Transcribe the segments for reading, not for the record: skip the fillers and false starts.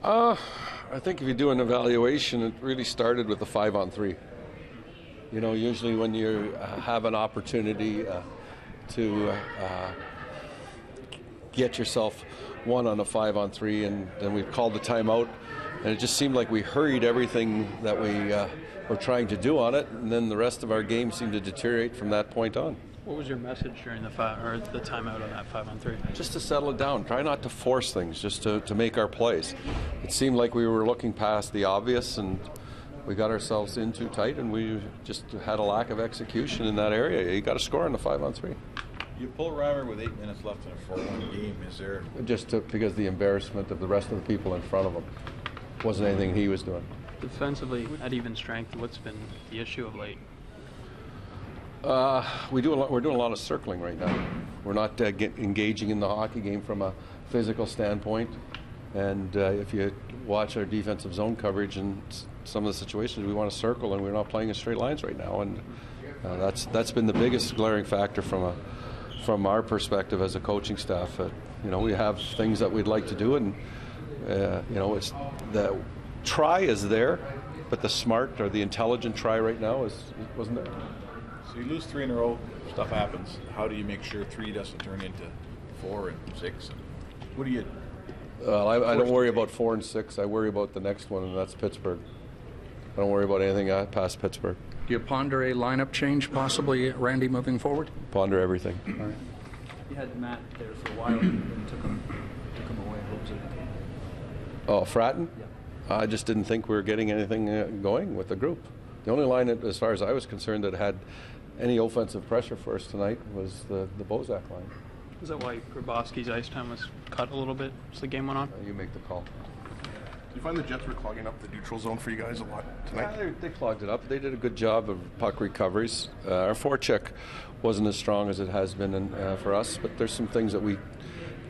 I think if you do an evaluation, it really started with the 5-on-3. You know, usually when you have an opportunity to get yourself one on a 5-on-3, and then we called the timeout, and it just seemed like we hurried everything that we were trying to do on it, and then the rest of our game seemed to deteriorate from that point on. What was your message during the timeout on that 5-on-3? Just to settle it down. Try not to force things, just to make our plays. It seemed like we were looking past the obvious, and we got ourselves in too tight, and we just had a lack of execution in that area. You got to score on the 5-on-3. You pull Reimer with 8 minutes left in a 4-1 game. Is there... Just because of the embarrassment of the rest of the people in front of him. Wasn't anything he was doing. Defensively, at even strength, what's been the issue of late? We're doing a lot of circling right now. We're not engaging in the hockey game from a physical standpoint. And if you watch our defensive zone coverage and some of the situations, we want to circle, and we're not playing in straight lines right now. And that's been the biggest glaring factor from our perspective as a coaching staff. You know, we have things that we'd like to do, and you know, it's the try is there, but the smart or the intelligent try right now wasn't there. So you lose 3 in a row, stuff happens. How do you make sure 3 doesn't turn into 4 and 6? What do you... I don't worry about 4 and 6. I worry about the next one, and that's Pittsburgh. I don't worry about anything past Pittsburgh. Do you ponder a lineup change, possibly, Randy, moving forward? Ponder everything. All right. You had Matt there for a while and took him away. What was it? Oh, Fratton? Yeah. I just didn't think we were getting anything going with the group. The only line, as far as I was concerned, that had any offensive pressure for us tonight was the Bozak line. Is that why Grabowski's ice time was cut a little bit as the game went on? You make the call. Do you find the Jets were clogging up the neutral zone for you guys a lot tonight? Yeah, they clogged it up. They did a good job of puck recoveries. Our forecheck wasn't as strong as it has been for us, but there's some things that we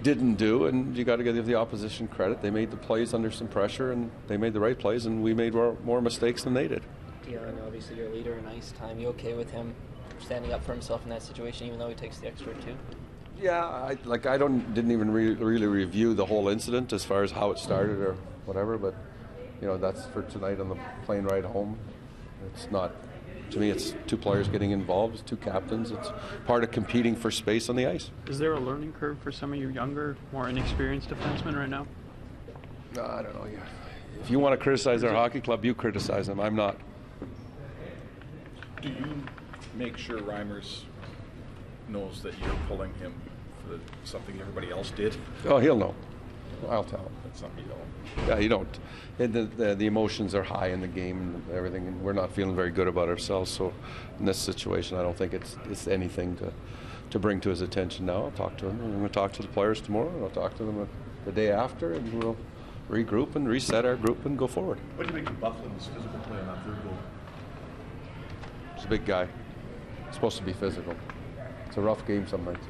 didn't do, and you got to give the opposition credit. They made the plays under some pressure, and they made the right plays, and we made more mistakes than they did. Dion, obviously your leader in ice time. You okay with him standing up for himself in that situation, even though he takes the extra 2? Yeah, I didn't even really review the whole incident as far as how it started or whatever, but you know, that's for tonight on the plane ride home. It's not, to me, it's 2 players getting involved, it's 2 captains. It's part of competing for space on the ice. Is there a learning curve for some of your younger, more inexperienced defensemen right now? I don't know. If you want to criticize our hockey club, you criticize them. I'm not. Do you make sure Reimers knows that you're pulling him for something everybody else did? Oh, he'll know. I'll tell him. That's something you don't. Yeah, you don't. And the emotions are high in the game and everything, and we're not feeling very good about ourselves. So in this situation, I don't think it's anything to bring to his attention now. I'll talk to him. I'm going to talk to the players tomorrow, and I'll talk to them the day after, and we'll regroup and reset our group and go forward. What do you make of Buckland's physical play on that 3rd goal? He's a big guy. He's supposed to be physical. It's a rough game some nights.